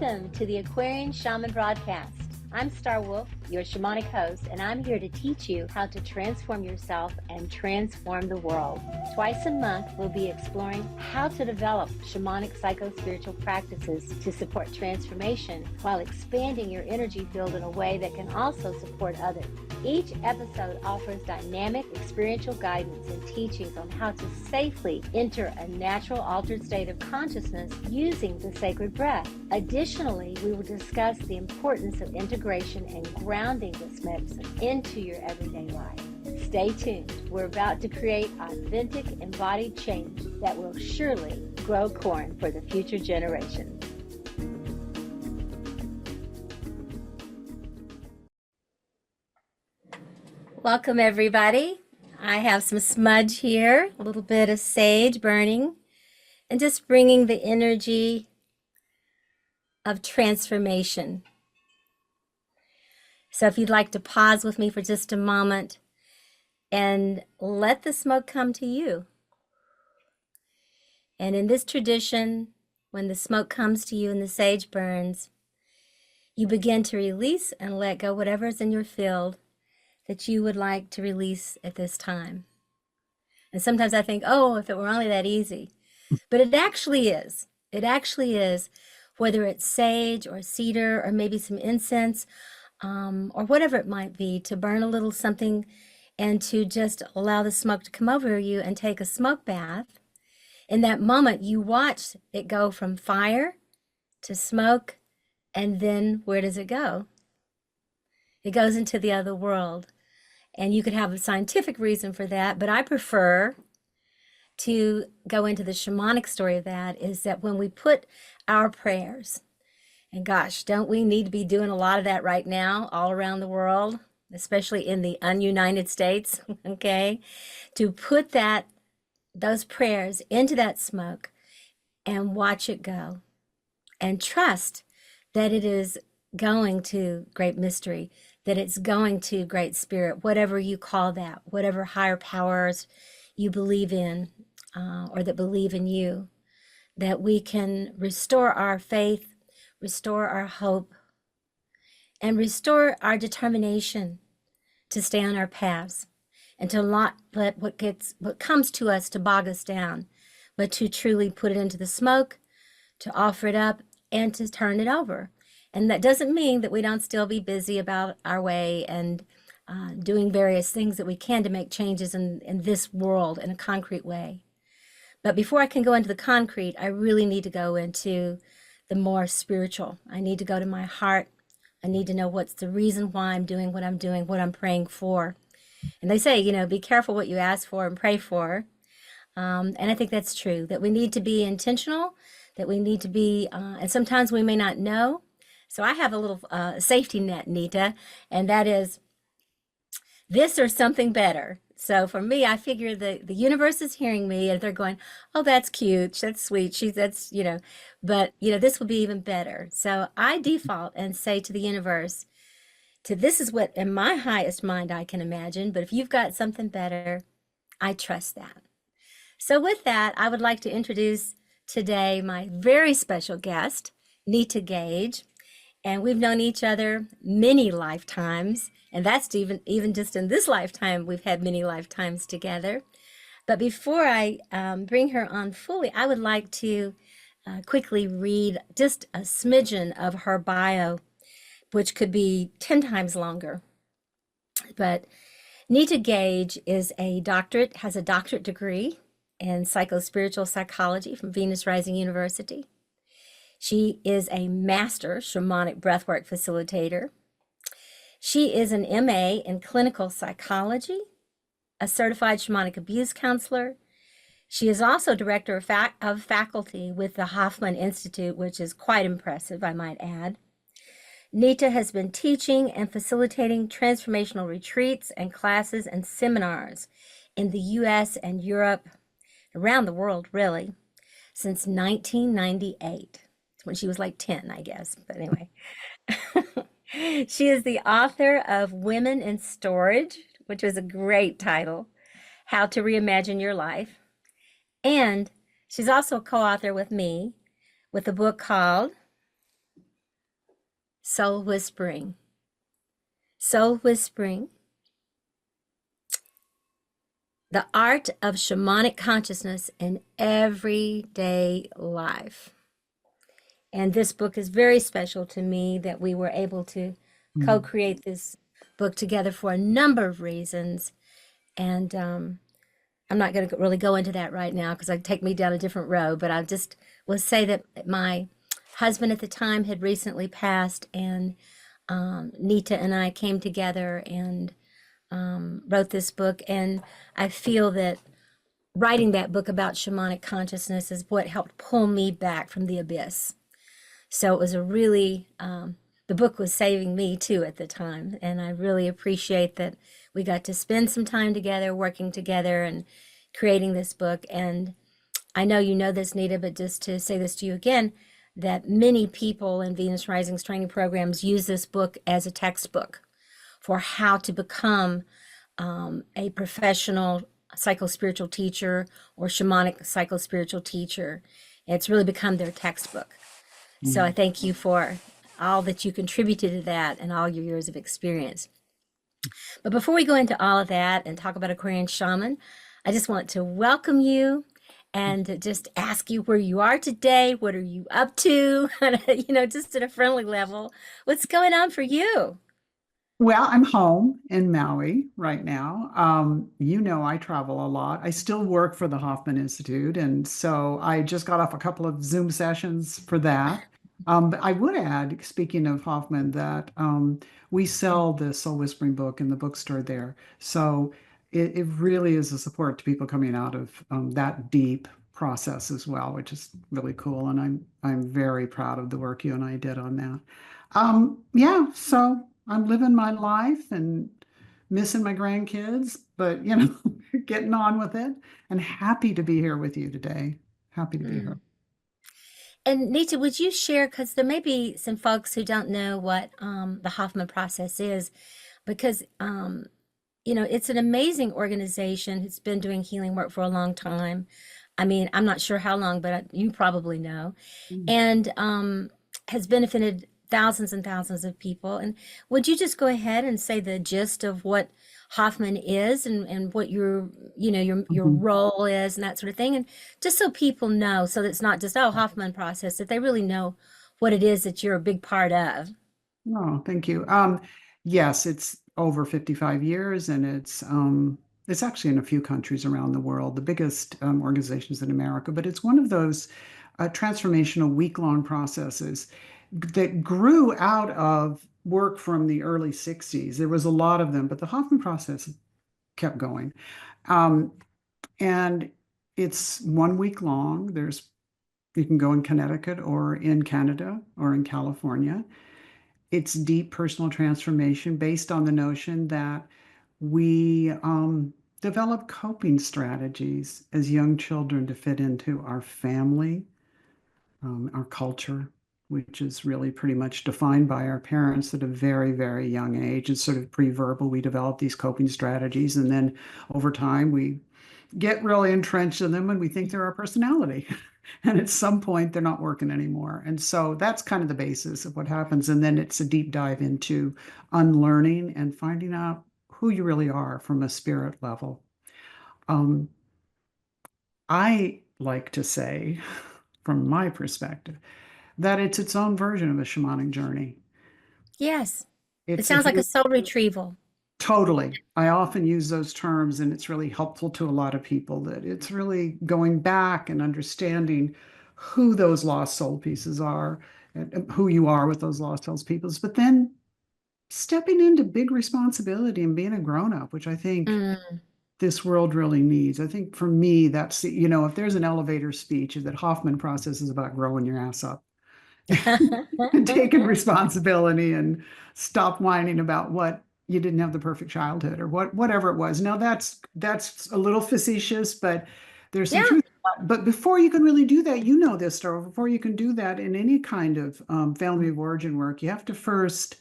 Welcome to the Aquarian Shaman broadcast. I'm Star Wolf, your shamanic host, and I'm here to teach you how to transform yourself and transform the world. Twice a month, we'll be exploring how to develop shamanic psycho-spiritual practices to support transformation while expanding your energy field in a way that can also support others. Each episode offers dynamic experiential guidance and teachings on how to safely enter a natural altered state of consciousness using the sacred breath. Additionally, we will discuss the importance of integration and grounding this medicine into your everyday life. Stay tuned. We're about to create authentic, embodied change that will surely grow corn for the future generations. Welcome, everybody. I have some smudge here, a little bit of sage burning, and just bringing the energy of transformation. So if you'd like to pause with me for just a moment and let the smoke come to you. And in this tradition, when the smoke comes to you and the sage burns, you begin to release and let go whatever's in your field that you would like to release at this time. And sometimes I think, oh, if it were only that easy. But it actually is. It actually is, whether it's sage or cedar or maybe some incense, or whatever it might be, to burn a little something and to just allow the smoke to come over you and take a smoke bath. In that moment, you watch it go from fire to smoke, and then where does it go? It goes into the other world. And you could have a scientific reason for that, but I prefer to go into the shamanic story of that, is that when we put our prayers, and gosh, don't we need to be doing a lot of that right now all around the world, especially in the ununited states, okay? To put those prayers into that smoke and watch it go and trust that it is going to great mystery, that it's going to great spirit, whatever you call that, whatever higher powers you believe in or that believe in you, that we can restore our faith, restore our hope, and restore our determination to stay on our paths and to not let what comes to us to bog us down, but to truly put it into the smoke, to offer it up, and to turn it over. And that doesn't mean that we don't still be busy about our way and doing various things that we can to make changes in this world in a concrete way. But before I can go into the concrete, I really need to go into the more spiritual. I need to go to my heart. I need to know what's the reason why I'm doing, what I'm praying for. And they say, be careful what you ask for and pray for. And I think that's true, that we need to be intentional, that we need to be, and sometimes we may not know. So I have a little safety net, Nita, and that is this or something better. So for me, I figure the universe is hearing me and they're going, oh, that's cute, that's sweet, but this will be even better. So I default and say to the universe, this is what in my highest mind I can imagine, but if you've got something better, I trust that. So with that, I would like to introduce today my very special guest, Nita Gage. And we've known each other many lifetimes, and that's even just in this lifetime, we've had many lifetimes together. But before I bring her on fully, I would like to quickly read just a smidgen of her bio, which could be 10 times longer. But Nita Gage has a doctorate degree in psycho-spiritual psychology from Venus Rising University. She is a master shamanic breathwork facilitator. She is an MA in clinical psychology, a certified shamanic abuse counselor. She is also director of faculty with the Hoffman Institute, which is quite impressive, I might add. Nita has been teaching and facilitating transformational retreats and classes and seminars in the US and Europe, around the world really, since 1998. When she was like 10, I guess, but anyway. She is the author of Women in Storage, which was a great title, How to Reimagine Your Life. And she's also a co-author with me with a book called Soul whispering. Soul whispering, the art of shamanic consciousness in everyday life. And this book is very special to me that we were able to Mm. co-create this book together for a number of reasons. And I'm not going to really go into that right now because it'd take me down a different road, but I just will say that my husband at the time had recently passed, and Nita and I came together and wrote this book. And I feel that writing that book about shamanic consciousness is what helped pull me back from the abyss. So it was a really, the book was saving me too at the time. And I really appreciate that we got to spend some time together, working together and creating this book. And I know you know this, Nita, but just to say this to you again, that many people in Venus Risings training programs use this book as a textbook for how to become a professional psycho-spiritual teacher or shamanic psycho-spiritual teacher. It's really become their textbook. So I Mm. thank you for all that you contributed to that and all your years of experience. But before we go into all of that and talk about Aquarian Shaman, I just want to welcome you and to just ask you where you are today. What are you up to? Just at a friendly level. What's going on for you? Well, I'm home in Maui right now. I travel a lot. I still work for the Hoffman Institute, and so I just got off a couple of Zoom sessions for that. But I would add, speaking of Hoffman, that we sell the Soul Whispering book in the bookstore there. So it really is a support to people coming out of that deep process as well, which is really cool. And I'm very proud of the work you and I did on that. Yeah, so I'm living my life and missing my grandkids, but getting on with it and happy to be here with you today. Happy to be here. Mm. And Nita, would you share, because there may be some folks who don't know what the Hoffman process is, because it's an amazing organization who's been doing healing work for a long time. I mean, I'm not sure how long, but you probably know, Mm. and has benefited thousands and thousands of people. And would you just go ahead and say the gist of what Hoffman is and what your Mhm. role is and that sort of thing, and just so people know, so that it's not just Hoffman process, that they really know what it is that you're a big part of. Oh, thank you. Yes, it's over 55 years and it's actually in a few countries around the world, the biggest organizations in America, but it's one of those transformational week-long processes that grew out of work from the early 60s. There was a lot of them, but the Hoffman process kept going. Um, and it's 1 week long. You can go in Connecticut or in Canada or in California. It's deep personal transformation based on the notion that we develop coping strategies as young children to fit into our family, our culture, which is really pretty much defined by our parents at a very, very young age. It's sort of pre-verbal. We develop these coping strategies, and then over time we get really entrenched in them and we think they're our personality. And at some point, they're not working anymore. And so that's kind of the basis of what happens. And then it's a deep dive into unlearning and finding out who you really are from a spirit level. Um, I like to say, from my perspective, that it's its own version of a shamanic journey. Yes, it It's a sounds like a huge soul retrieval. Totally. I often use those terms, and it's really helpful to a lot of people that it's really going back and understanding who those lost soul pieces are and who you are with those lost soul pieces, but then stepping into big responsibility and being a grown up, which I think Mm. this world really needs. I think for me, if there's an elevator speech, that Hoffman process is about growing your ass up and taking responsibility and stop whining about what you didn't have the perfect childhood or whatever it was. Now that's a little facetious, but there's some Yeah, truth to that. But before you can really do that, this story, before you can do that in any kind of family of origin work, you have to first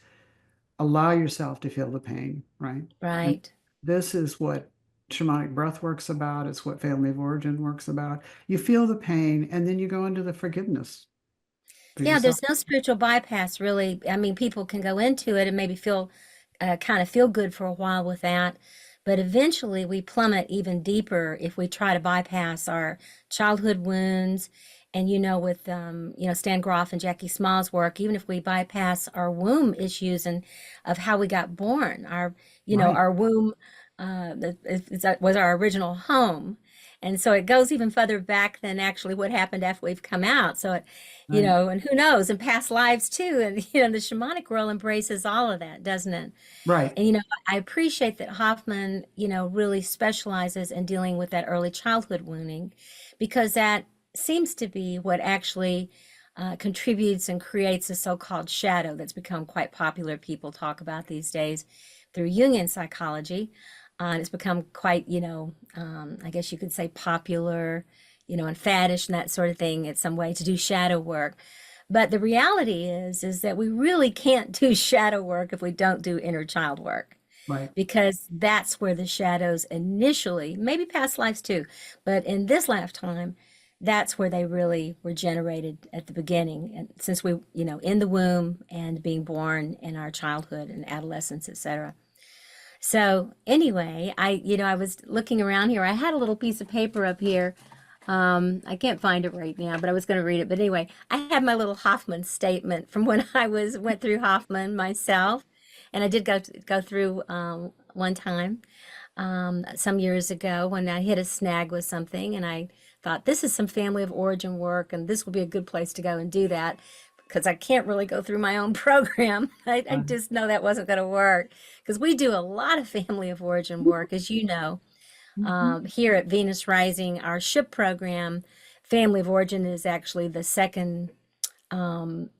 allow yourself to feel the pain, right? And right. this is what shamanic breath works about. It's what family of origin works about. You feel the pain and then you go into the forgiveness for Yeah, yourself. there's no spiritual bypass really. I mean, people can go into it and maybe feel kind of feel good for a while with that, but eventually we plummet even deeper if we try to bypass our childhood wounds. And with Stan Groff and Jackie Small's work, even if we bypass our womb issues and of how we got born, Right, our womb was our original home. And so it goes even further back than actually what happened after we've come out. So right, and who knows, in past lives too. And, the shamanic world embraces all of that, doesn't it? right, And, I appreciate that Hoffman, really specializes in dealing with that early childhood wounding because that seems to be what actually contributes and creates a so-called shadow that's become quite popular. People talk about these days through Jungian psychology. And it's become quite, I guess you could say popular, and faddish and that sort of thing. It's some way to do shadow work. But the reality is that we really can't do shadow work if we don't do inner child work, right. because that's where the shadows initially, maybe past lives too, but in this lifetime, that's where they really were generated at the beginning. And since we, in the womb and being born in our childhood and adolescence, etc. So anyway, I was looking around here. I had a little piece of paper up here. I can't find it right now, but I was going to read it. But anyway, I have my little Hoffman statement from when I went through Hoffman myself, and I did go through one time some years ago when I hit a snag with something, and I thought this is some family of origin work, and this will be a good place to go and do that because I can't really go through my own program. I Uh, just know that wasn't going to work because we do a lot of family of origin work, as you know. mhm. Here at Venus Rising, our ship program, Family of Origin is actually the second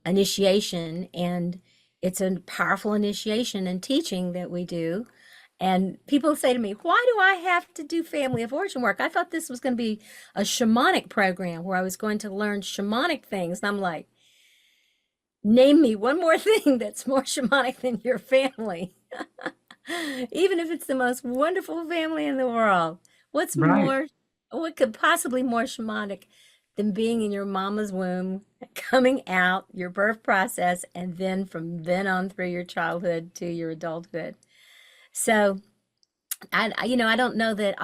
initiation, and it's a powerful initiation and teaching that we do. And people say to me, why do I have to do family of origin work? I thought this was going to be a shamanic program where I was going to learn shamanic things. And I'm like, name me one more thing that's more shamanic than your family. Even if it's the most wonderful family in the world. What's Right. more, what could possibly more shamanic than being in your mama's womb, coming out, your birth process, and then from then on through your childhood to your adulthood? So I don't know that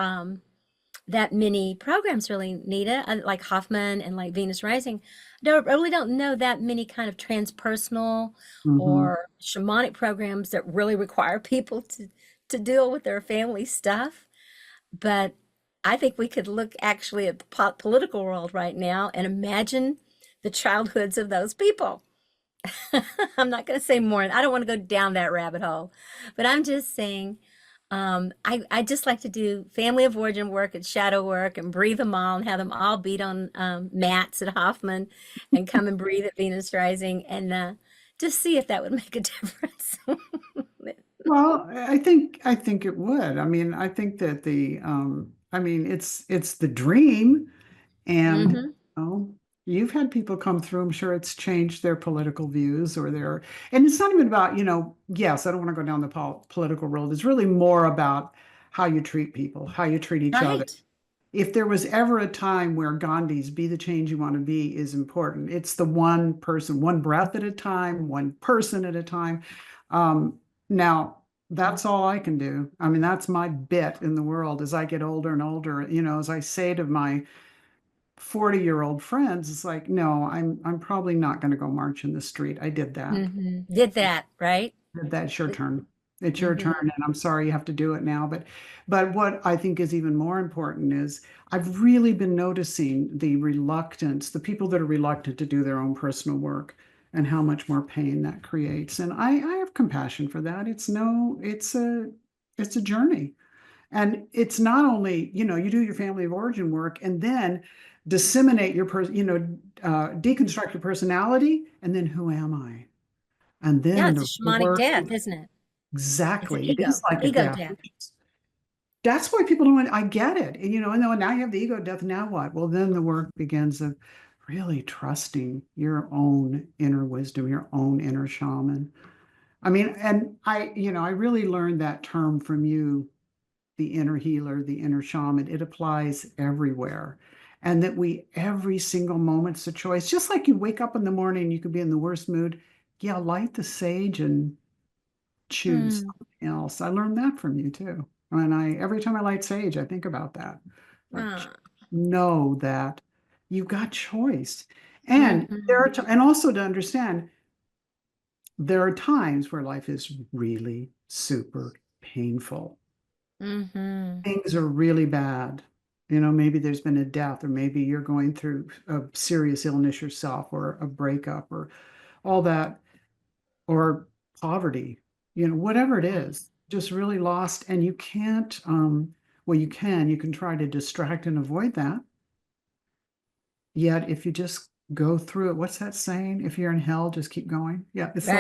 that many programs really, Nita, like Hoffman and like Venus Rising. Really don't know that many kind of transpersonal Hmm. or shamanic programs that really require people to deal with their family stuff. But I think we could look actually at the political world right now and imagine the childhoods of those people. I'm not going to say more. I don't want to go down that rabbit hole, but I'm just saying I just like to do family of origin work and shadow work and breathe them all and have them all beat on mats at Hoffman and come and breathe at Venus Rising and just see if that would make a difference. Well, I think it would. I mean, I think that I mean, it's the dream, and Hmm. oh, you've had people come through. I'm sure it's changed their political views or their, and it's not even about, yes, I don't want to go down the political road. It's really more about how you treat people, how you treat each other. Right. If there was ever a time where Gandhi's be the change you want to be is important, it's the one person, one breath at a time, one person at a time. Now, that's all I can do. I mean, that's my bit in the world as I get older and older. As I say to my 40-year-old friends, it's like, no, I'm probably not going to go march in the street. I did that. Did that, right? That's your turn. It's your turn, Hmm. and I'm sorry you have to do it now. But what I think is even more important is I've really been noticing the reluctance, the people that are reluctant to do their own personal work, and how much more pain that creates. And I have compassion for that. It's a journey. And it's not only, you do your family of origin work and then disseminate your deconstruct your personality, and then who am I? And Yeah, then it's a the real shamanic work, death, isn't it? It's an exactly. It is like a ego death. death. That's why people don't, I get it. And then now you have the ego death, now what? Well, then the work begins of really trusting your own inner wisdom, your own inner shaman. I mean, and I really learned that term from you, the inner healer, the inner shaman. It applies everywhere. and that we, every single moment's a choice. Just like you wake up in the morning, you could be in the worst mood. Yeah, light the sage and choose Mm. something else. I learned that from you too. And every time I light sage, I think about that. Like, Ah. know that you've got choice. And there Mm-hmm. are, and also to understand, there are times where life is really super painful. Mm-hmm. Things are really bad. Maybe there's been a death, or maybe you're going through a serious illness yourself, or a breakup, or all that, or poverty, whatever it is, just really lost. And you can't, well, you can try to distract and avoid that. Yet if you just go through it, what's that saying? If you're in hell, just keep going. Yeah, it's like,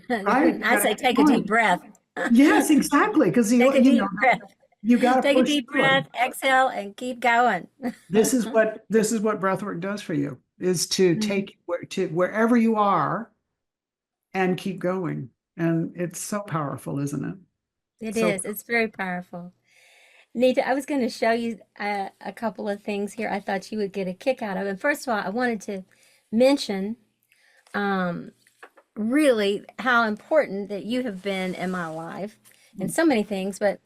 Right. right, you I gotta say keep take a deep going. breath. Yes, exactly. Because Take a deep breath. you got to Take a push deep through it. breath, exhale, and keep going. This is what breathwork does for you, is to Mm. take to wherever you are and keep going. And it's so powerful, isn't it? It So is. It's very powerful. Nita, I was going to show you a couple of things here I thought you would get a kick out of. And first of all, I wanted to mention um, really how important that you have been in my life and so many things, but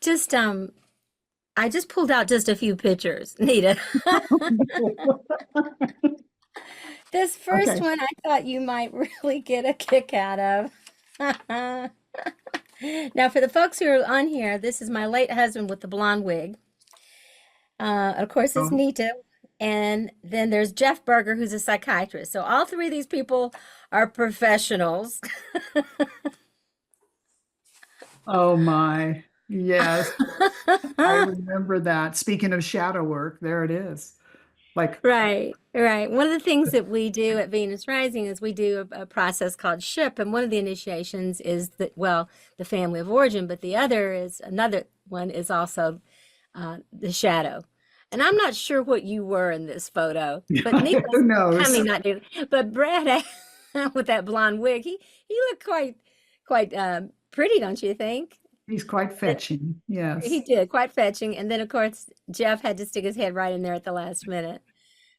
just I just pulled out just a few pictures, Nita. This first okay. one I thought you might really get a kick out of. Now, for the folks who are on here, this is my late husband with the blonde wig. Of course, it's Oh, Nita. And then there's Jeff Berger, who's a psychiatrist. So all three of these people are professionals. oh my. Yes, I remember that. Speaking of shadow work, there it is. Like, Right, right. One of the things that we do at Venus Rising is we do a process called SHIP, and one of the initiations is that, well, the family of origin, but the other is another one is also the shadow. And I'm not sure what you were in this photo, but who Nicholas, I knows? mean, not Nicholas, but Brad with that blonde wig, he looked quite pretty, don't you think? He's quite fetching. He Yes. did, quite fetching. And then, of course, Jeff had to stick his head right in there at the last minute.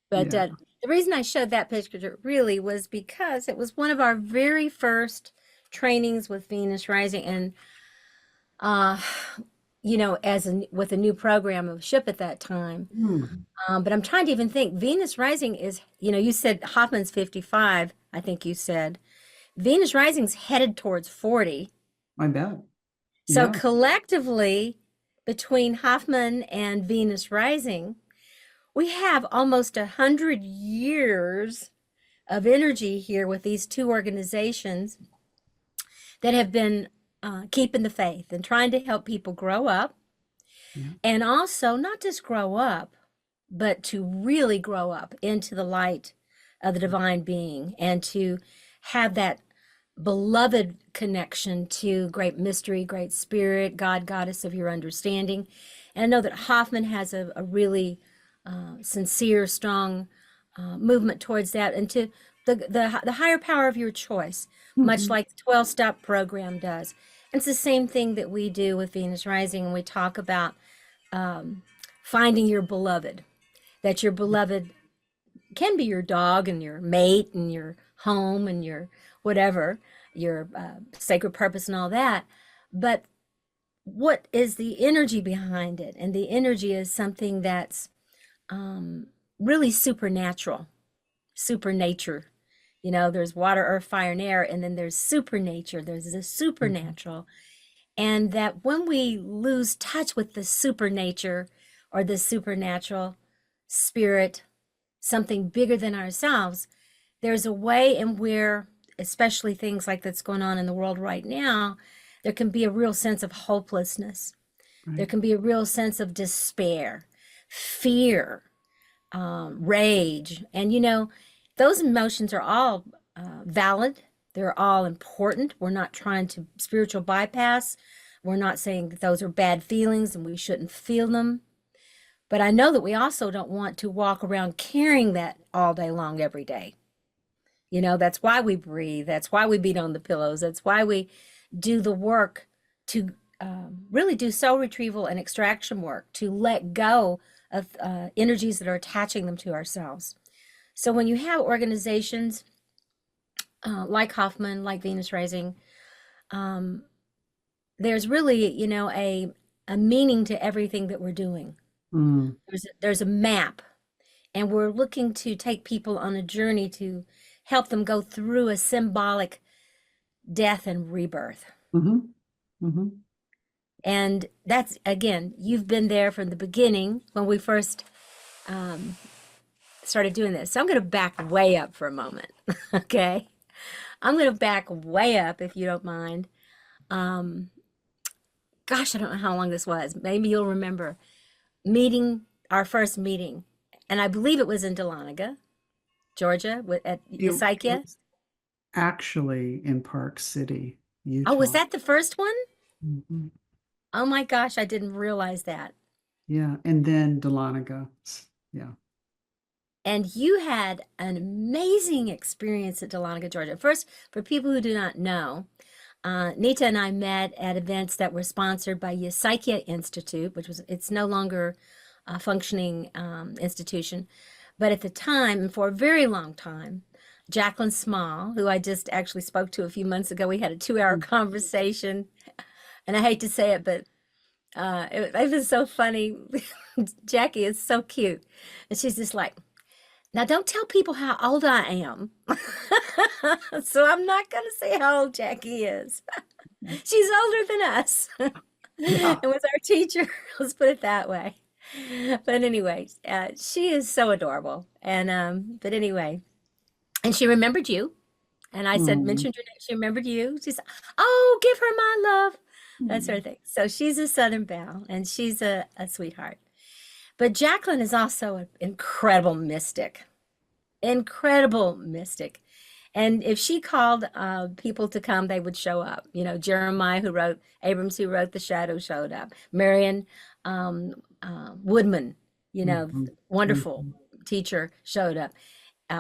But Yeah. the reason I showed that picture really was because it was one of our very first trainings with Venus Rising, and uh, with a new program of SHIP at that time. Hmm. But I'm trying to even think. Venus Rising is, you said Hoffman's 55. I think you said Venus Rising's headed towards 40. I bet. So Yeah. collectively, between Hoffman and Venus Rising, we have almost 100 years of energy here with these two organizations that have been keeping the faith and trying to help people grow up, Yeah. and also not just grow up, but to really grow up into the light of the divine being and to have that beloved connection to great mystery, great spirit, God, goddess of your understanding. And I know that Hoffman has a really sincere, strong movement towards that, and to the higher power of your choice, much Mhm. like the 12-step program does. And it's the same thing that we do with Venus Rising, and we talk about finding your beloved, that your beloved can be your dog and your mate and your home and your whatever, your sacred purpose and all that. But what is the energy behind it? And the energy is something that's really supernatural, supernature. There's water, earth, fire, and air, and then there's supernature, there's the Mhm. supernatural. And that when we lose touch with the supernature or the supernatural spirit, something bigger than ourselves, there's a way in where, especially things like that's going on in the world right now, there can be a real sense of hopelessness. There Right. can be a real sense of despair, fear, rage. And those emotions are all valid. They're all important. We're not trying to spiritual bypass. We're not saying that those are bad feelings and we shouldn't feel them. But I know that we also don't want to walk around carrying that all day long, every day. That's why we breathe. That's why we beat on the pillows. That's why we do the work to really do soul retrieval and extraction work, to let go of energies that are attaching them to ourselves. So when you have organizations like Hoffman, like Venus Rising, um, there's really, a meaning to everything that we're doing. Mm, There's a map, and we're looking to take people on a journey to help them go through a symbolic death and rebirth. hmm hmm And that's, again, you've been there from the beginning when we first um, started doing this. So I'm going to back way up for a moment. Okay. I'm going to back way up if you don't mind. Um, Gosh, I don't know how long this was. Maybe you'll remember meeting, our first meeting. And I believe it was in Dahlonega, Georgia, at It Eusychia. was actually in Park City, Oh, was Utah. that the first one? hmm Oh my gosh, I didn't realize that. Yeah, and then Dahlonega. Yeah. And you had an amazing experience at Dahlonega, Georgia. First, for people who do not know, Nita and I met at events that were sponsored by Eusychia Institute, it's no longer a functioning institution. But at the time, and for a very long time, Jacqueline Small, who I just actually spoke to a few months ago, we had a 2 hour conversation. And I hate to say it, but it was so funny. Jackie is so cute. And she's just like, now don't tell people how old I am. So I'm not going to say how old Jackie is. She's older than us. Yeah. And was our teacher. Let's put it that way. But anyway, she is so adorable. And but anyway, and she remembered you. And I said, Mm, mentioned your name. She remembered you. She said, "Oh, give her my love." That sort mm, of thing. So she's a Southern Belle, and she's a sweetheart. But Jacqueline is also an incredible mystic. Incredible mystic. And if she called people to come, they would show up. Jeremiah, Abrams, who wrote The Shadow, showed up. Marion Woodman, mhm, wonderful mhm, teacher, showed up.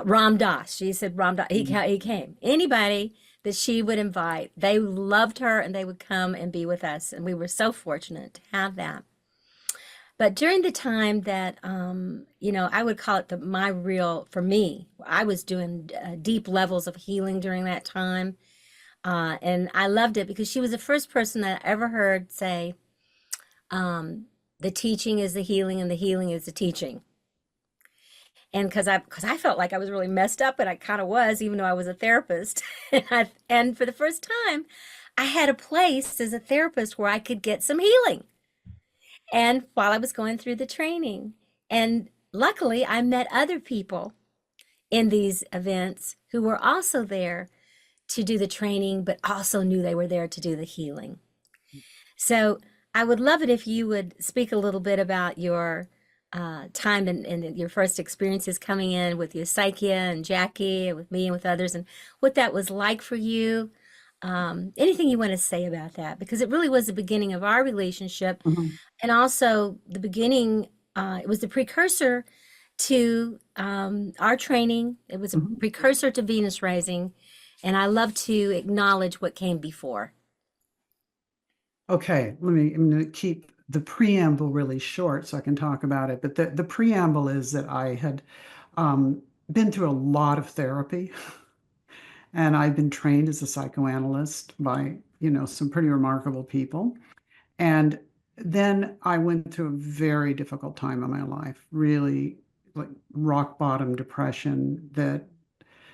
Ram Dass, she said Ram Dass, he came. Anybody that she would invite, they loved her and they would come and be with us. And we were so fortunate to have that. But during the time that, I would call it for me, I was doing deep levels of healing during that time. And I loved it because she was the first person that I ever heard say, um, the teaching is the healing and the healing is the teaching. And because I felt like I was really messed up, and I kind of was, even though I was a therapist. And for the first time, I had a place as a therapist where I could get some healing. And while I was going through the training, and luckily, I met other people in these events who were also there to do the training, but also knew they were there to do the healing. So I would love it if you would speak a little bit about your time and your first experiences coming in with Eusychia and Jackie and with me and with others, and what that was like for you. Anything you want to say about that? Because it really was the beginning of our relationship, mhm, and also the beginning, it was the precursor to our training. It was a mhm. precursor to Venus Rising, and I love to acknowledge what came before. Okay, I'm going to keep the preamble really short so I can talk about it. But the preamble is that I had been through a lot of therapy, and I've been trained as a psychoanalyst by, some pretty remarkable people. And then I went through a very difficult time in my life, really like rock bottom depression that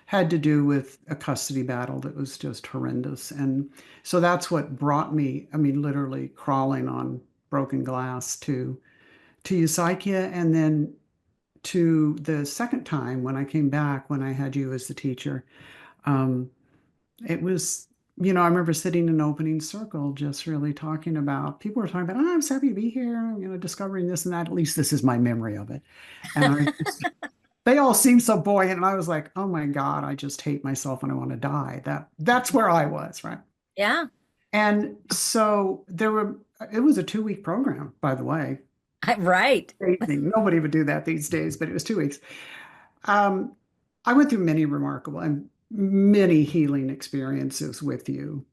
had to do with a custody battle that was just horrendous. And so that's what brought me, I mean, literally crawling on broken glass to Eusychia, and then to the second time when I came back, when I had you as the teacher. Um, it was, I remember sitting in an opening circle, just really talking about, people were talking about, oh, I'm so happy to be here, discovering this and that. At least this is my memory of it. And they all seemed so buoyant. And I was like, oh my God, I just hate myself and I want to die. That's where I was, right? Yeah, And so it was a 2 week program, by the way. right. Amazing. Nobody would do that these days, but it was 2 weeks. Um, I went through many remarkable and many healing experiences with you.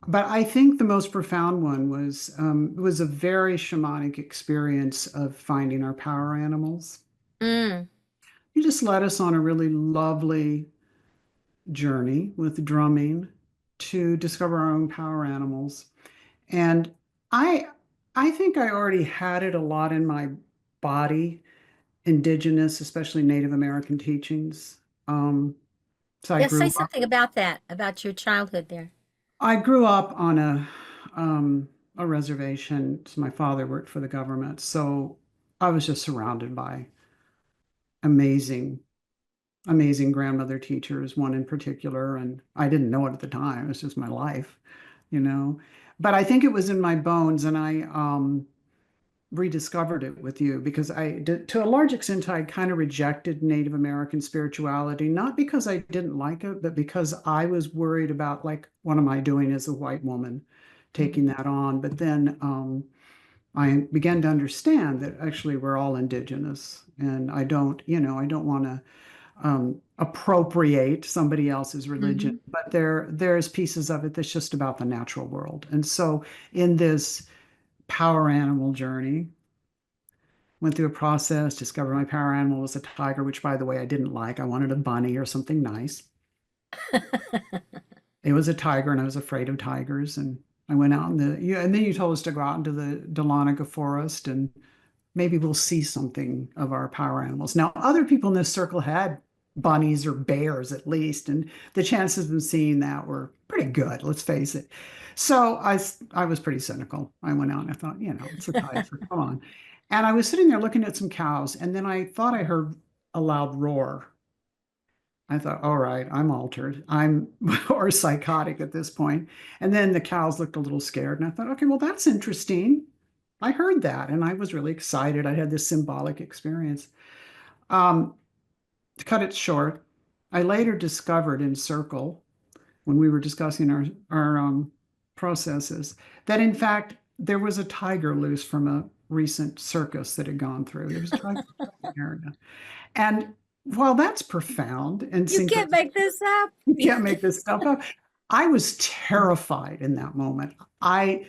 But I think the most profound one was a very shamanic experience of finding our power animals. Mm. He just led us on a really lovely journey with drumming to discover our own power animals. And I I think I already had it a lot in my body, indigenous, especially Native American teachings. Um, so Yes, say something about that, about your childhood there. I grew up on a reservation. So my father worked for the government, so I was just surrounded by amazing, amazing grandmother teachers, one in particular, and I didn't know it at the time. It was just my life, you know. But I think it was in my bones, and I rediscovered it with you because to a large extent, I kind of rejected Native American spirituality, not because I didn't like it, but because I was worried about, like, what am I doing as a white woman taking Mhm. that on? But then I began to understand that actually we're all indigenous, and I don't want to appropriate somebody else's religion, Mhm. but there's pieces of it that's just about the natural world. And so in this power animal journey, went through a process, discovered my power animal was a tiger, which by the way I didn't like. I wanted a bunny or something nice. It was a tiger, and I was afraid of tigers. And I went out in and then you told us to go out into the Dahlonega forest, and maybe we'll see something of our power animals. Now, other people in this circle had bunnies or bears at least, and the chances of them seeing that were pretty good, let's face it. So I was pretty cynical. I went out and I thought, it's a tiger, come on. And I was sitting there looking at some cows, and then I thought I heard a loud roar. I thought, all right, I'm altered. I'm or psychotic at this point. And then the cows looked a little scared, and I thought, okay, well, that's interesting. I heard that, and I was really excited. I had this symbolic experience. Um, to cut it short, I later discovered in Circle, when we were discussing our processes, that in fact there was a tiger loose from a recent circus that had gone through. There was a tiger in the area, and while that's profound and You can't synchronous, make this up. you can't make this stuff up. I was terrified in that moment. I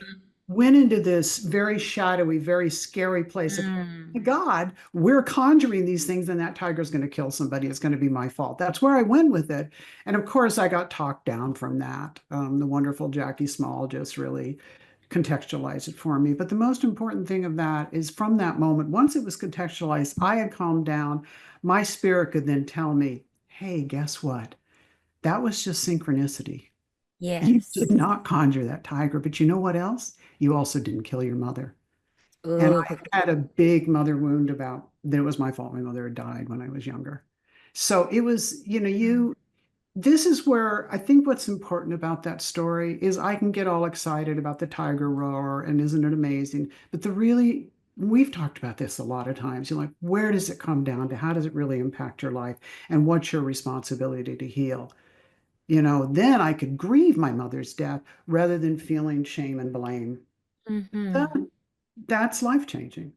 went into this very shadowy, very scary place of, Mm. God, we're conjuring these things, and that tiger's going to kill somebody. It's going to be my fault. That's where I went with it. And of course, I got talked down from that. The wonderful Jackie Small just really contextualized it for me. But the most important thing of that is from that moment, once it was contextualized, I had calmed down. My spirit could then tell me, hey, guess what? That was just synchronicity. You Yes. did not conjure that tiger, but you know what else? You also didn't kill your mother. And Ooh. I had a big mother wound about that it was my fault. My mother had died when I was younger. So it was, this is where I think what's important about that story is I can get all excited about the tiger roar and isn't it amazing? But we've talked about this a lot of times. You're like, where does it come down to? How does it really impact your life? And what's your responsibility to heal? Then I could grieve my mother's death rather than feeling shame and blame. That, Hmm. that's life changing. It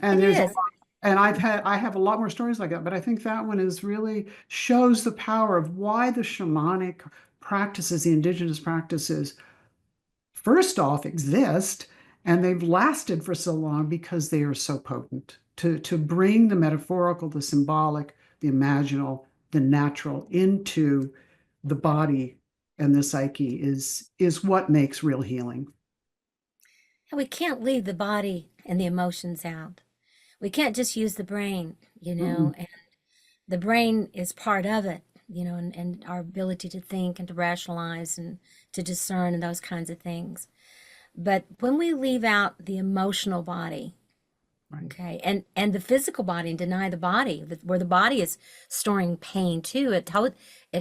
And there's a lot, is. and I have a lot more stories like that, but I think that one is really shows the power of why the shamanic practices, the indigenous practices, first off exist, and they've lasted for so long because they are so potent to bring the metaphorical, the symbolic, the imaginal, the natural into the body and the psyche is what makes real healing. And we can't leave the body and the emotions out. We can't just use the brain, Mm-mm. and the brain is part of it, and our ability to think and to rationalize and to discern and those kinds of things. But when we leave out the emotional body, Right. okay, and the physical body and deny the body, where the body is storing pain too, it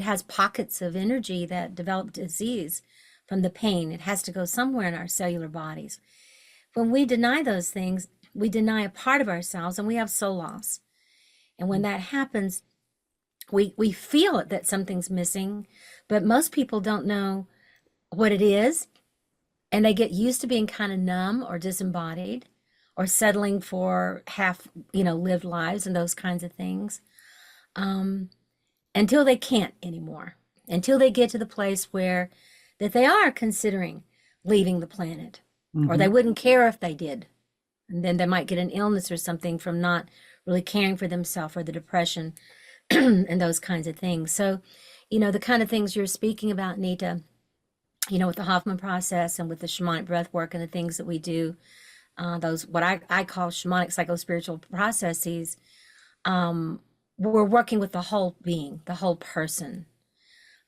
has pockets of energy that develop disease from the pain. It has to go somewhere in our cellular bodies. When we deny those things, we deny a part of ourselves and we have soul loss. And when that happens, we feel it that something's missing, but most people don't know what it is, and they get used to being kind of numb or disembodied or settling for half, lived lives and those kinds of things, um, until they can't anymore, until they get to the place where that they are considering leaving the planet, or they Hmm. wouldn't care if they did. And then they might get an illness or something from not really caring for themselves, or the depression and those kinds of things. So, the kind of things you're speaking about, Nita, with the Hoffman process and with the shamanic breath work and the things that we do, those what I call shamanic psychospiritual processes, we're working with the whole being, the whole person.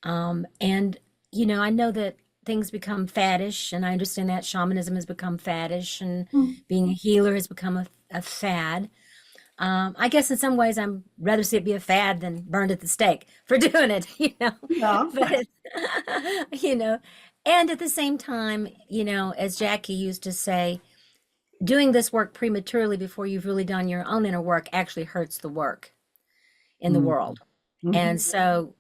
And, I know that things become faddish, and I understand that shamanism has become faddish, and being a healer has become a fad. I guess in some ways I'm rather see it be a fad than burned at the stake for doing it, Yeah. But, you know, and at the same time, as Jackie used to say, doing this work prematurely before you've really done your own inner work actually hurts the work in the Hmm. world. And so,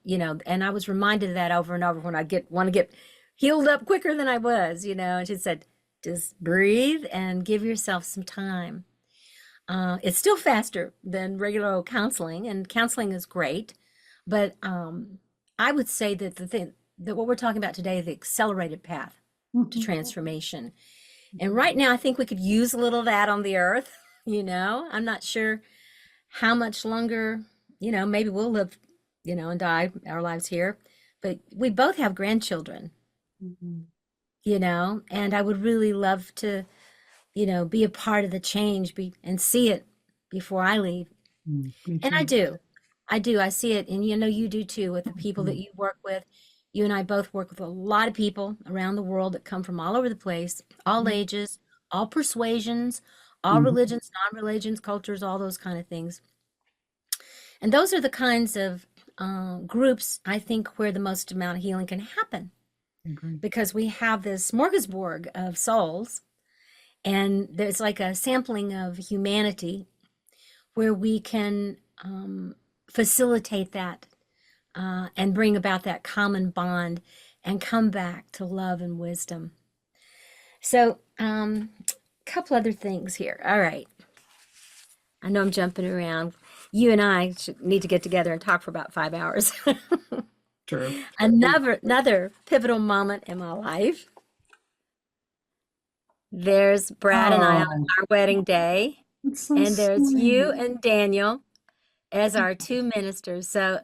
and I was reminded of that over and over when I want to get healed up quicker than I was, and she said, just breathe and give yourself some time. It's still faster than regular old counseling, and counseling is great. But I would say that the thing that what we're talking about today, the accelerated path to Hmm. transformation. And right now, I think we could use a little of that on the earth. I'm not sure how much longer, maybe we'll live, and die our lives here. But we both have grandchildren, Hmm. and I would really love to, be a part of the change and see it before I leave. Me And I too. do. I do. I see it. And you do too with the people that Mhm. you work with. You and I both work with a lot of people around the world that come from all over the place, all ages, all persuasions, all Mhm. religions, non-religions, cultures, all those kind of things. And those are the kinds of groups, I think, where the most amount of healing can happen, I agree. because we have this smorgasbord of souls, and there's like a sampling of humanity where we can facilitate that, and bring about that common bond and come back to love and wisdom. So, a couple other things here. All right. I know I'm jumping around. You and I should need to get together and talk for about 5 hours. True. Another pivotal moment in my life. There's Brad and I on Oh, our wedding day, it's so and there's you sweet. and Daniel as our two ministers. So,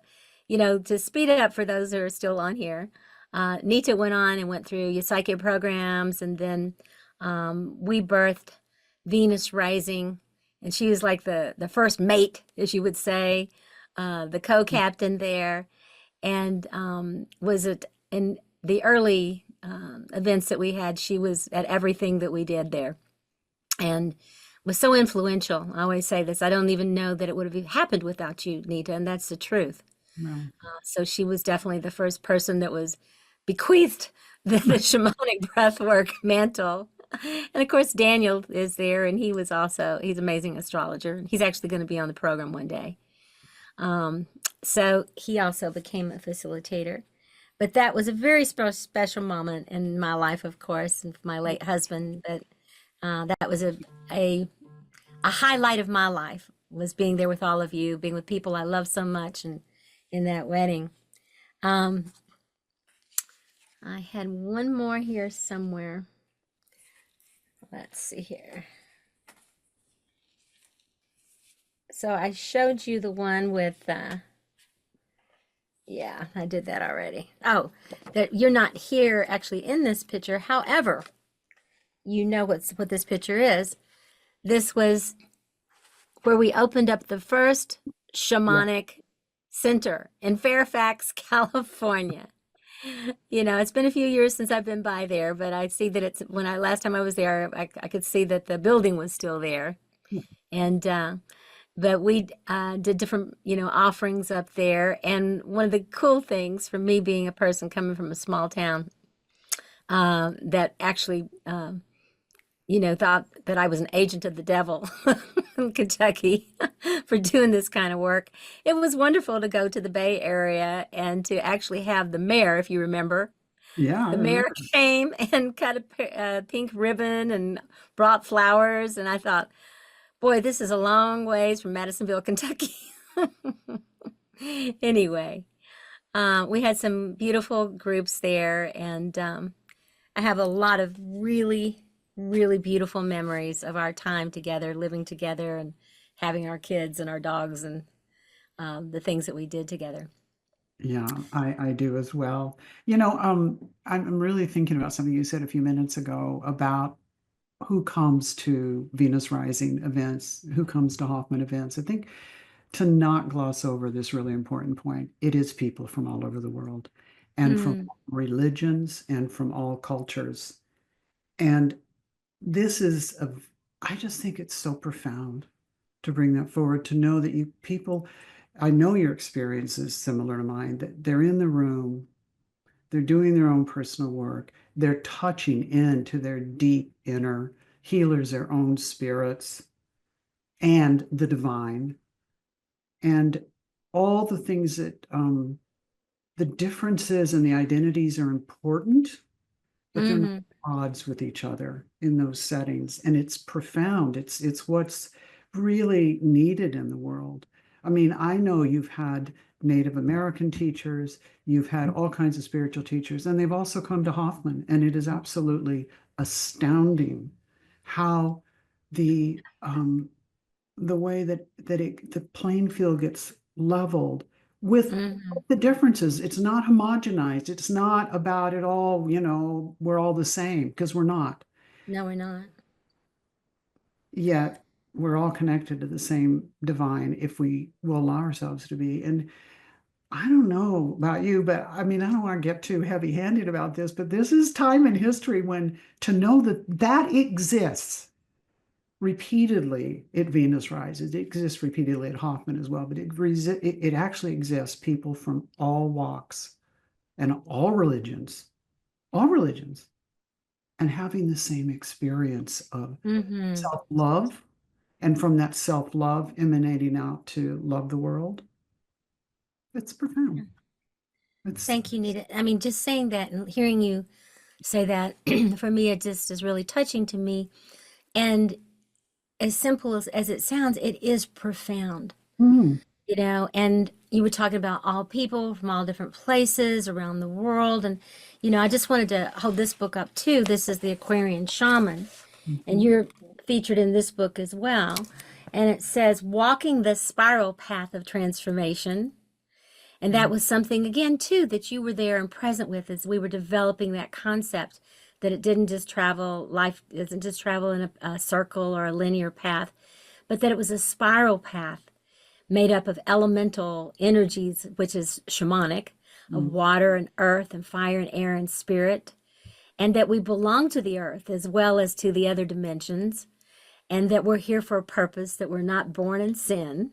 to speed it up for those who are still on here, Nita went on and went through your psychic programs, and then we birthed Venus Rising, and she was like the first mate, as you would say, the co-captain there, and was it in the early events that we had, she was at everything that we did there, and was so influential. I always say this, I don't even know that it would have happened without you, Nita, and that's the truth. No. So she was definitely the first person that was bequeathed the shamanic breathwork mantle. And of course, Daniel is there, and he's an amazing astrologer. He's actually going to be on the program one day. So he also became a facilitator. But that was a very special moment in my life, of course, and for my late husband. But that was a highlight of my life, was being there with all of you, being with people I love so much, and in that wedding. Um, I had one more here somewhere. Let's see here. So I showed you the one with, yeah, I did that already. Oh, that you're not here actually in this picture. However, you know what this picture is. This was where we opened up the first Yeah. shamanic center in Fairfax, California. It's been a few years since I've been by there, but I see that when last time I was there, I could see that the building was still there. And but we did different, offerings up there. And one of the cool things for me, being a person coming from a small town, that actually, thought that I was an agent of the devil in Kentucky for doing this kind of work. It was wonderful to go to the Bay Area and to actually have the mayor, if you remember. Yeah, I The mayor remember. came and cut a pink ribbon and brought flowers, and I thought, boy, this is a long ways from Madisonville, Kentucky. Anyway, We had some beautiful groups there, and I have a lot of really, really beautiful memories of our time together, living together, and having our kids and our dogs and the things that we did together. Yeah, I do as well. I'm really thinking about something you said a few minutes ago about who comes to Venus Rising events, who comes to Hoffman events. I think to not gloss over this really important point, it is people from all over the world and from Mm, religions and from all cultures. And this is I just think it's so profound to bring that forward, to know that you people, I know your experience is similar to mine, that they're in the room, they're doing their own personal work, they're touching into their deep inner healers, their own spirits, and the divine, and all the things that the differences and the identities are important, but they're not hmm at odds with each other in those settings. And it's profound. It's what's really needed in the world. I mean, I know you've had Native American teachers, you've had all kinds of spiritual teachers, and they've also come to Hoffman, and it is absolutely astounding how the way that the playing field gets leveled with hmm the differences. It's not homogenized. It's not about it all, we're all the same because we're not. No, we're not. Yet we're all connected to the same divine if we will allow ourselves to be. And I don't know about you, but I mean, I don't want to get too heavy-handed about this, but this is time in history when to know that that exists repeatedly at Venus rises. It exists repeatedly at Hoffman as well, but it actually exists. People from all walks and all religions, and having the same experience of Hmm self-love, and from that self-love emanating out to love the world. It's profound. It's Thank you, Nita. I mean, just saying that and hearing you say that, for me, it just is really touching to me. And as simple as it sounds, it is profound, mm, and you were talking about all people from all different places around the world. And, I just wanted to hold this book up too. This is the Aquarian Shaman, and mhm, you're featured in this book as well. And it says, walking the spiral path of transformation. And that was something, again, too, that you were there and present with as we were developing that concept, that it didn't just travel, life doesn't just travel in a circle or a linear path, but that it was a spiral path made up of elemental energies, which is shamanic, of mm, water and earth and fire and air and spirit, and that we belong to the earth as well as to the other dimensions, and that we're here for a purpose, that we're not born in sin,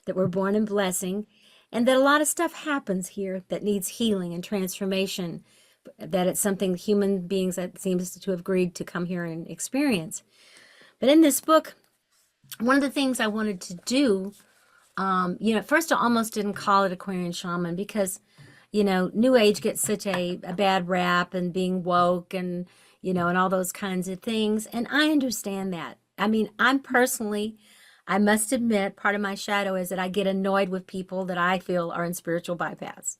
that we're born in blessing, and that a lot of stuff happens here that needs healing and transformation, that it's something human beings that seems to have agreed to come here and experience. But in this book, one of the things I wanted to do, at first I almost didn't call it Aquarian Shaman because, New Age gets such a bad rap and being woke and, and all those kinds of things. And I understand that. I mean, I must admit, part of my shadow is that I get annoyed with people that I feel are in spiritual bypass.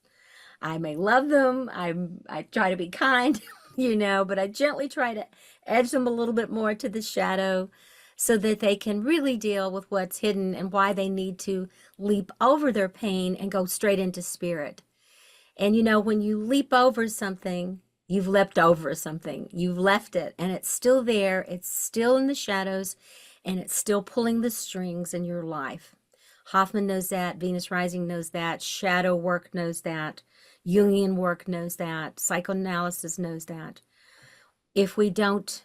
I may love them. I try to be kind, but I gently try to edge them a little bit more to the shadow so that they can really deal with what's hidden and why they need to leap over their pain and go straight into spirit. And when you leap over something, you've leapt over something. You've left it and it's still there. It's still in the shadows and it's still pulling the strings in your life. Hoffman knows that. Venus Rising knows that. Shadow work knows that. Jungian work knows that. Psychoanalysis knows that. If we don't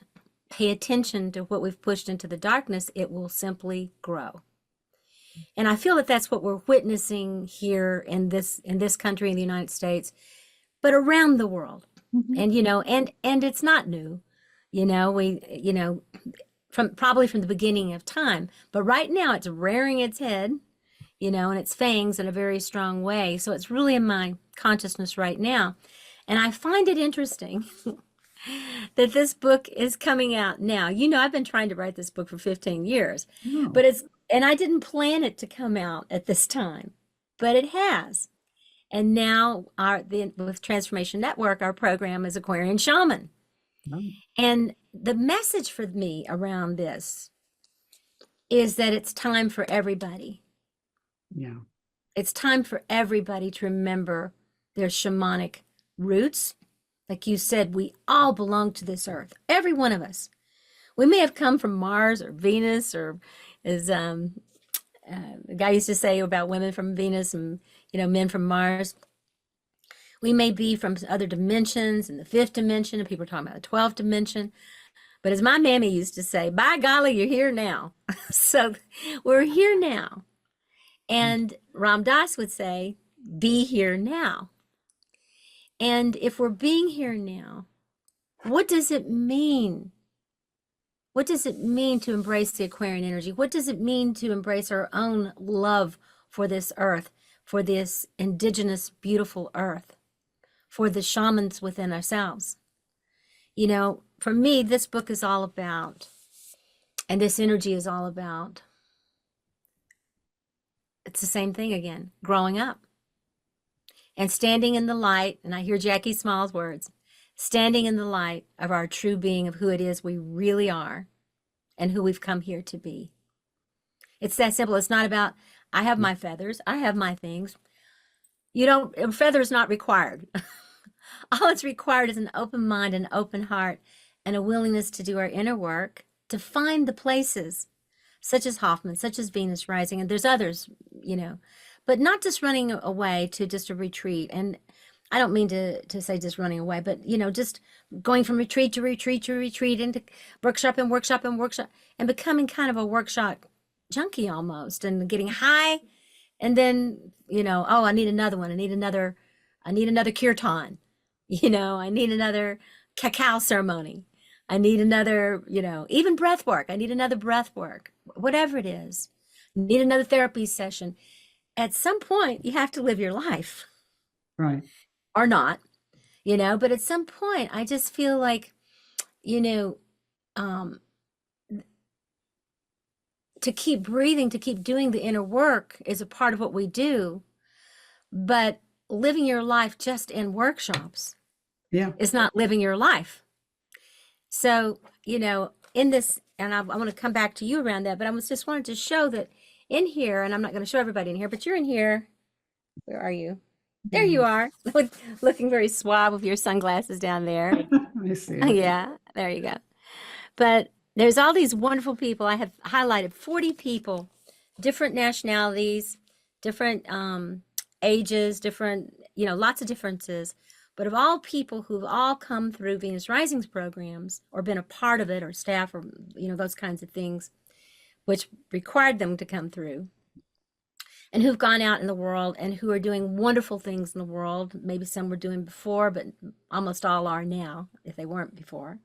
pay attention to what we've pushed into the darkness, it will simply grow. And I feel that that's what we're witnessing here in this country in the United States, but around the world. mhm, And it's not new. We from the beginning of time, but right now it's rearing its head, and its fangs in a very strong way. So it's really in my consciousness right now. And I find it interesting that this book is coming out now. I've been trying to write this book for 15 years, no, but and I didn't plan it to come out at this time, but it has. And now with Transformation Network, our program is Aquarian Shaman. Oh, And the message for me around this is that it's time for everybody. yeah. It's time for everybody to remember their shamanic roots. Like you said, we all belong to this earth, every one of us. We may have come from Mars or Venus, or as the guy used to say about women from Venus and men from Mars. We may be from other dimensions in the fifth dimension, and people are talking about the 12th dimension. But as my mammy used to say, by golly, you're here now. So we're here now. And Ram Dass would say, be here now. And if we're being here now, what does it mean? What does it mean to embrace the Aquarian energy? What does it mean to embrace our own love for this earth, for this indigenous, beautiful earth, for the shamans within ourselves? For me, this book is all about, and this energy is all about, it's the same thing again, growing up and standing in the light. And I hear Jackie Small's words, standing in the light of our true being, of who it is we really are and who we've come here to be. It's that simple. It's not about, I have my feathers, I have my things. A feather is not required. All it's required is an open mind, an open heart, and a willingness to do our inner work, to find the places such as Hoffman, such as Venus rising, and there's others, but not just running away to just a retreat. And I don't mean to say just running away, but just going from retreat to retreat to retreat, into workshop and workshop and workshop, and becoming kind of a workshop junkie almost, and getting high, and then oh, I need another one. I need another kirtan. I need another cacao ceremony. I need another, even breath work. I need another breath work, whatever it is. I need another therapy session. At some point, you have to live your life. Right. Or not, but at some point, I just feel like, um, to keep breathing, to keep doing the inner work is a part of what we do. But living your life just in workshops Yeah. is not living your life. So, in this, and I want to come back to you around that, but I just wanted to show that in here, and I'm not going to show everybody in here, but you're in here. Where are you? There you are, looking very suave with your sunglasses down there. I see Oh, it. yeah, there you go. But there's all these wonderful people. I have highlighted 40 people, different nationalities, different ages, different, lots of differences, but of all people who've all come through Venus Risings programs or been a part of it, or staff, or, those kinds of things, which required them to come through, and who've gone out in the world and who are doing wonderful things in the world. Maybe some were doing before, but almost all are now, if they weren't before.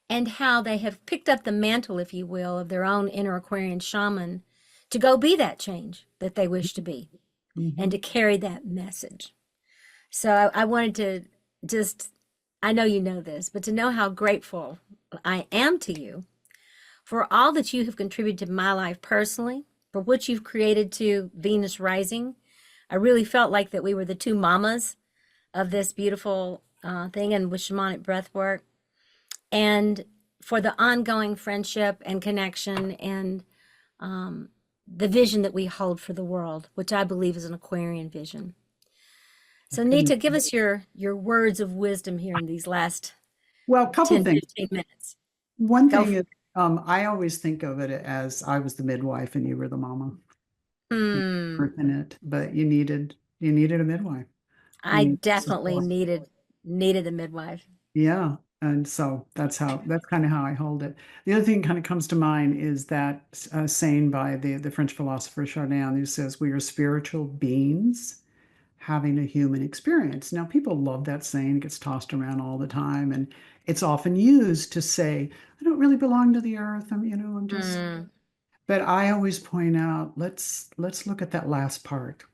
And how they have picked up the mantle, if you will, of their own inner Aquarian shaman to go be that change that they wish to be, and to carry that message. So I wanted to just, I know you know this, but to know how grateful I am to you for all that you have contributed to my life personally, for what you've created to Venus Rising. I really felt like that we were the two mamas of this beautiful thing, and with Shamanic Breathwork, and for the ongoing friendship and connection, and the vision that we hold for the world, which I believe is an Aquarian vision. So Nita, give us your words of wisdom here in these last Well, a couple 10, things. 15 minutes. One Go thing for is, I always think of it as I was the midwife and you were the mama. You it. weren't in it, but you needed a midwife. You I need definitely support. needed a midwife. Yeah. And so that's kind of how I hold it. The other thing kind of comes to mind is that saying by the French philosopher Chardin, who says we are spiritual beings having a human experience. Now, people love that saying. It gets tossed around all the time, and it's often used to say, I don't really belong to the earth. I'm just, Mm, but I always point out, let's look at that last part,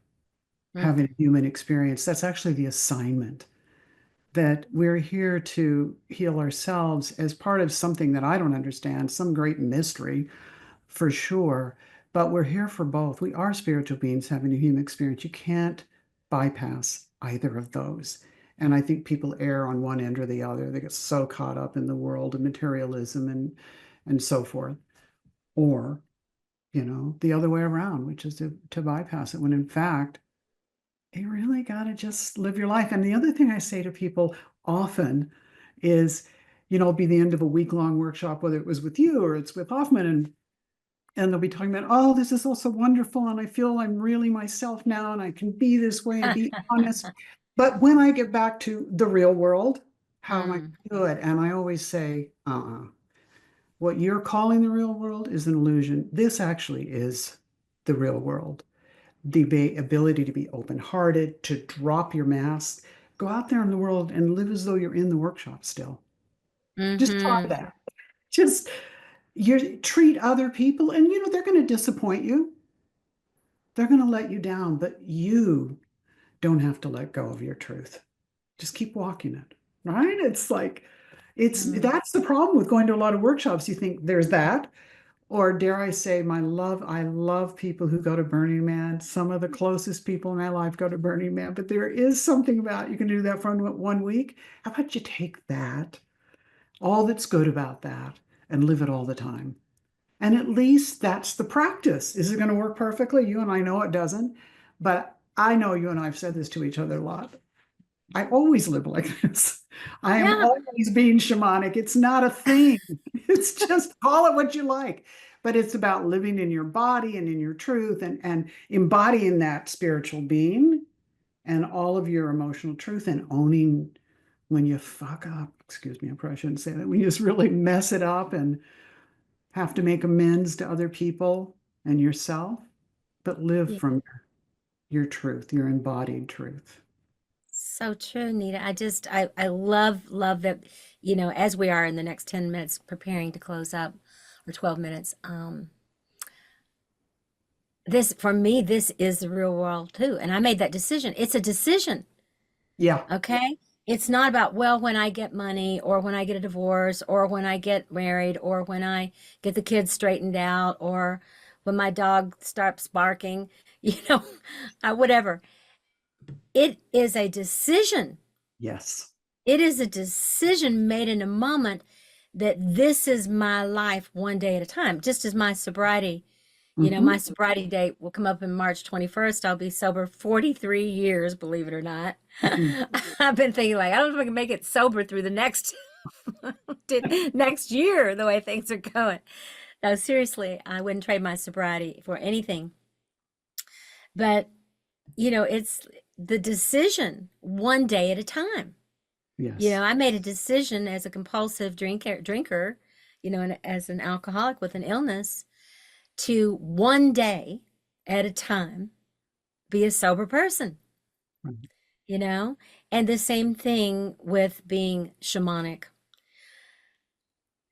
mm, having a human experience. That's actually the assignment, that we're here to heal ourselves as part of something that I don't understand, some great mystery for sure. But we're here for both. We are spiritual beings having a human experience. You can't bypass either of those. And I think people err on one end or the other. They get so caught up in the world of materialism and so forth. Or, the other way around, which is to bypass it when in fact, you really got to just live your life. And the other thing I say to people often is, it'll be the end of a week-long workshop, whether it was with you or it's with Hoffman, and they'll be talking about, oh, this is also wonderful, and I feel I'm really myself now, and I can be this way and be honest. But when I get back to the real world, how am I going Mm, to do it? And I always say, what you're calling the real world is an illusion. This actually is the real world. The ability to be open-hearted, to drop your mask, go out there in the world and live as though you're in the workshop still. Just try mm-hmm. that. Just you treat other people, and they're going to disappoint you. They're going to let you down, but you don't have to let go of your truth. Just keep walking it, right? It's like Mm. that's the problem with going to a lot of workshops. You think there's that, or dare I say, I love people who go to Burning Man. Some of the closest people in my life go to Burning Man, but there is something about you can do that for one week. How about you take that, all that's good about that, and live it all the time? And at least that's the practice. Is it going to work perfectly? You and I know it doesn't, but I know you and I have said this to each other a lot. I always live like this. I am Yeah. always being shamanic. It's not a thing. It's just call it what you like. But it's about living in your body and in your truth and embodying that spiritual being and all of your emotional truth and owning when you fuck up. Excuse me, I probably shouldn't say that. When you just really mess it up and have to make amends to other people and yourself, but live Yeah. from your truth, your embodied truth. So true, Nita. I love that, as we are in the next 10 minutes preparing to close up, or 12 minutes, for me, this is the real world too. And I made that decision. It's a decision. Yeah. Okay. It's not about, well, when I get money or when I get a divorce or when I get married or when I get the kids straightened out or when my dog starts barking, you know, whatever. It is a decision. Yes. It is a decision made in a moment that this is my life one day at a time, just as my sobriety. My Hmm. sobriety date will come up in March 21st. I'll be sober 43 years, believe it or not. I've been thinking like, I don't know if I can make it sober through the next next year, the way things are going. No, seriously, I wouldn't trade my sobriety for anything. But, it's the decision one day at a time. Yes. I made a decision as a compulsive drinker, and as an alcoholic with an illness, to one day at a time be a sober person, Right. you know? And the same thing with being shamanic.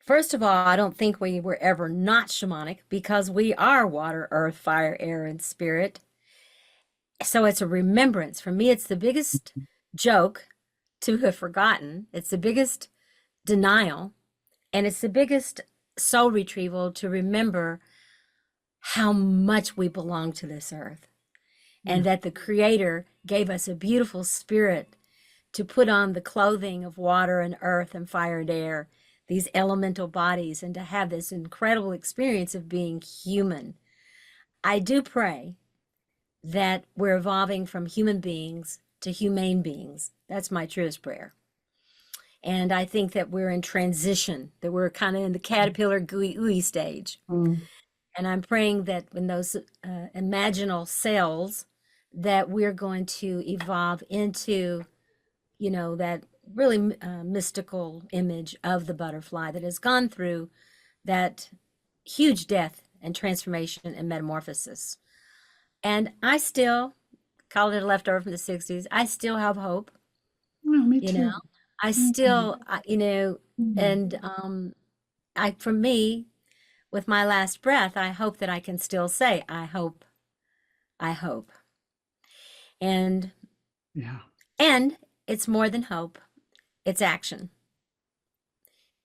First of all, I don't think we were ever not shamanic because we are water, earth, fire, air, and spirit. So it's a remembrance. For me, it's the biggest joke to have forgotten. It's the biggest denial, and it's the biggest soul retrieval to remember how much we belong to this earth and Yeah. that the Creator gave us a beautiful spirit to put on the clothing of water and earth and fire and air, these elemental bodies, and to have this incredible experience of being human. I do pray that we're evolving from human beings to humane beings. That's my truest prayer. And I think that we're in transition, that we're kind of in the caterpillar gooey ooey stage. Mm, And I'm praying that when those imaginal cells, that we're going to evolve into, that really mystical image of the butterfly that has gone through that huge death and transformation and metamorphosis. And I still call it a leftover from the 60s. I still have hope, well, me you know. too. I Mm, still, and for me, with my last breath, I hope that I can still say, I hope. And yeah. and it's more than hope. It's action.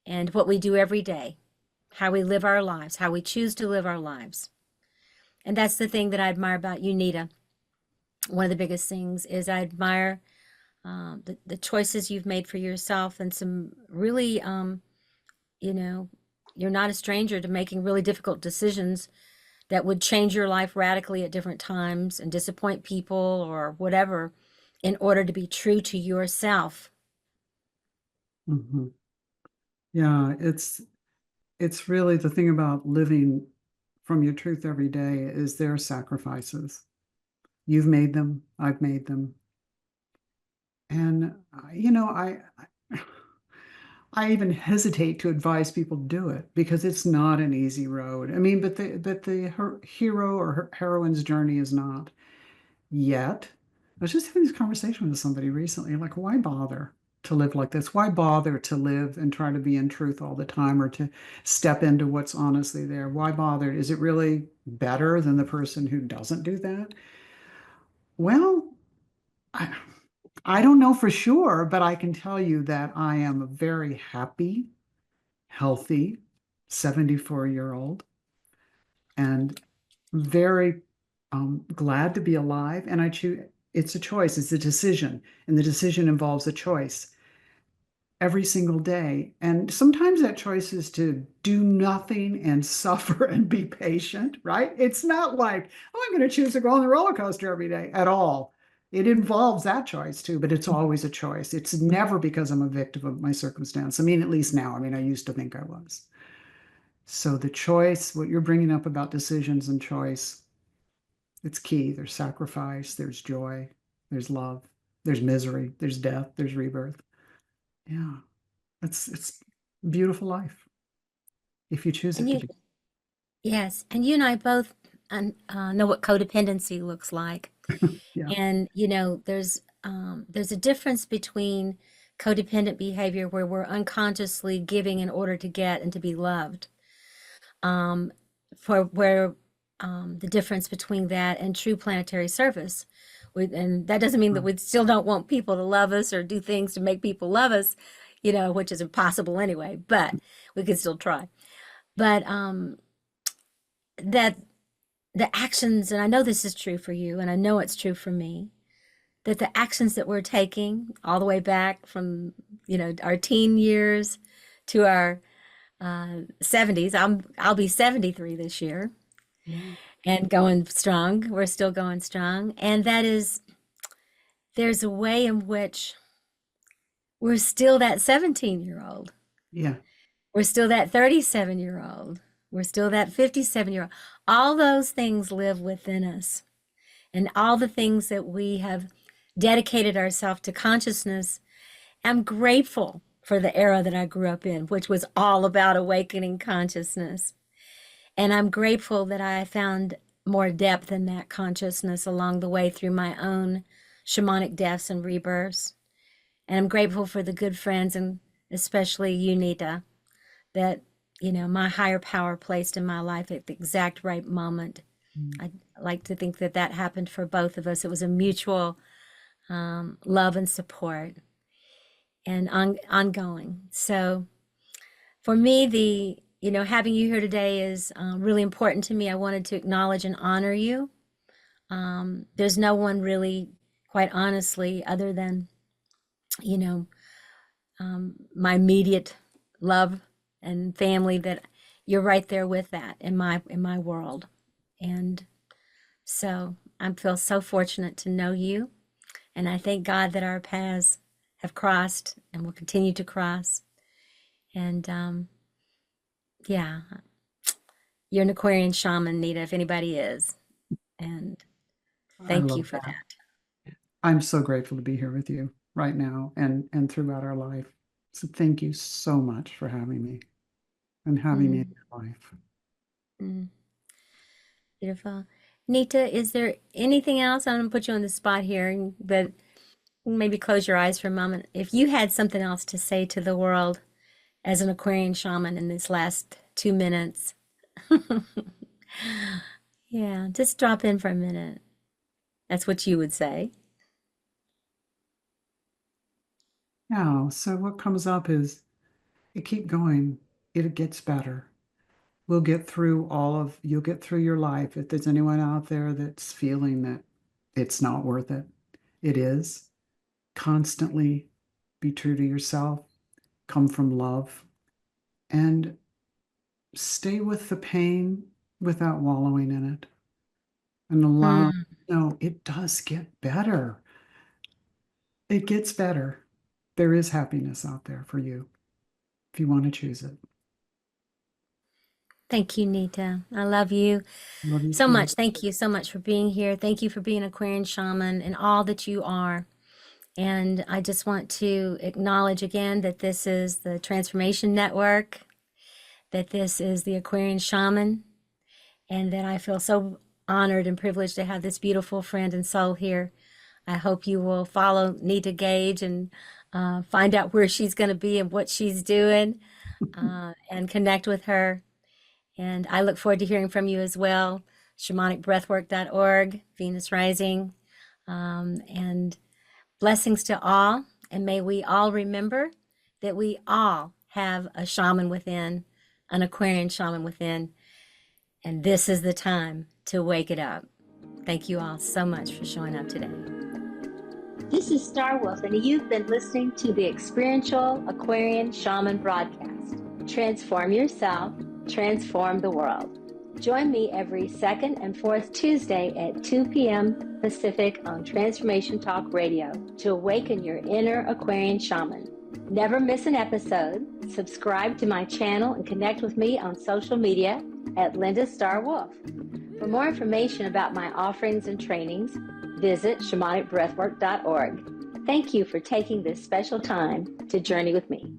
And what we do every day, how we live our lives, how we choose to live our lives. And that's the thing that I admire about you, Nita. one of the biggest things is I admire the choices you've made for yourself and some really, you know, you're not a stranger to making really difficult decisions that would change your life radically at different times and disappoint people or whatever in order to be true to yourself. Mhm. Yeah, it's really the thing about living from your truth every day is there are sacrifices. You've made them, I've made them. And I even hesitate to advise people to do it because it's not an easy road. I mean, but the hero or heroine's journey is not yet. I was just having this conversation with somebody recently, like, why bother to live like this? Why bother to live and try to be in truth all the time or to step into what's honestly there? Why bother? Is it really better than the person who doesn't do that? Well, I, I don't know for sure, but I can tell you that I am a very happy, healthy 74-year-old and very glad to be alive. And I choose, it's a choice, it's a decision, and the decision involves a choice every single day. And sometimes that choice is to do nothing and suffer and be patient, right? It's not like, oh, I'm going to choose to go on the roller coaster every day at all. It involves that choice too, but it's always a choice. It's never because I'm a victim of my circumstance. I mean, at least now. I mean, I used to think I was. So the choice, what you're bringing up about decisions and choice, it's key. There's sacrifice, there's joy, there's love, there's misery, there's death, there's rebirth. Yeah, it's beautiful life if you choose And it to you, be. yes, and you and I both know what codependency looks like. Yeah. And there's a difference between codependent behavior where we're unconsciously giving in order to get and to be loved. Um, for where the difference between that and true planetary service. And that doesn't mean that we still don't want people to love us or do things to make people love us, which is impossible anyway, but we can still try. But that the actions, and I know this is true for you, and I know it's true for me, that the actions that we're taking all the way back from, our teen years to our 70s. I'll be 73 this year Yeah. and going strong. We're still going strong. And that is, there's a way in which we're still that 17-year-old. Yeah. We're still that 37-year-old. We're still that 57-year-old. All those things live within us. And all the things that we have dedicated ourselves to consciousness. I'm grateful for the era that I grew up in, which was all about awakening consciousness. And I'm grateful that I found more depth in that consciousness along the way through my own shamanic deaths and rebirths. And I'm grateful for the good friends and especially you, Nita, that, my higher power placed in my life at the exact right moment. Mm. I like to think that that happened for both of us. It was a mutual love and support and ongoing. So for me, having you here today is really important to me. I wanted to acknowledge and honor you. There's no one really, quite honestly, other than, you know, my immediate love and family that you're right there with that in my world. And so I feel so fortunate to know you. And I thank God that our paths have crossed and will continue to cross. And yeah, you're an Aquarian shaman, Nita, if anybody is. And I thank you love for that. that. I'm so grateful to be here with you right now and throughout our life. So thank you so much for having me and having me in Mm, your life. mm, beautiful. Nita, is there anything else? I'm gonna put you on the spot here, but maybe close your eyes for a moment. If you had something else to say to the world as an Aquarian shaman in this last 2 minutes, yeah, just drop in for a minute. That's what you would say. Now, so what comes up is you keep going. It gets better. You'll get through your life. If there's anyone out there that's feeling that It's not worth it. It is. Constantly be true to yourself, come from love, and stay with the pain without wallowing in it. And allow, Hmm. no, it does get better. It gets better. There is happiness out there for you if you want to choose it. Thank you, Nita. I love you Love you so too. much. Thank you so much for being here. Thank you for being Aquarian shaman and all that you are. And I just want to acknowledge again that this is the Transformation Network, that this is the Aquarian shaman, and that I feel so honored and privileged to have this beautiful friend and soul here. I hope you will follow Nita Gage and find out where she's going to be and what she's doing, and connect with her. And I look forward to hearing from you as well. Shamanicbreathwork.org, Venus Rising, and blessings to all. And may we all remember that we all have a shaman within, an Aquarian shaman within. And this is the time to wake it up. Thank you all so much for showing up today. This is Star Wolf, and you've been listening to the Experiential Aquarian Shaman broadcast. Transform yourself, transform the world. Join me every second and fourth Tuesday at 2 p.m. Pacific on Transformation Talk Radio to awaken your inner Aquarian shaman. Never miss an episode. Subscribe to my channel and connect with me on social media at Linda Star Wolf. For more information about my offerings and trainings, visit shamanicbreathwork.org. Thank you for taking this special time to journey with me.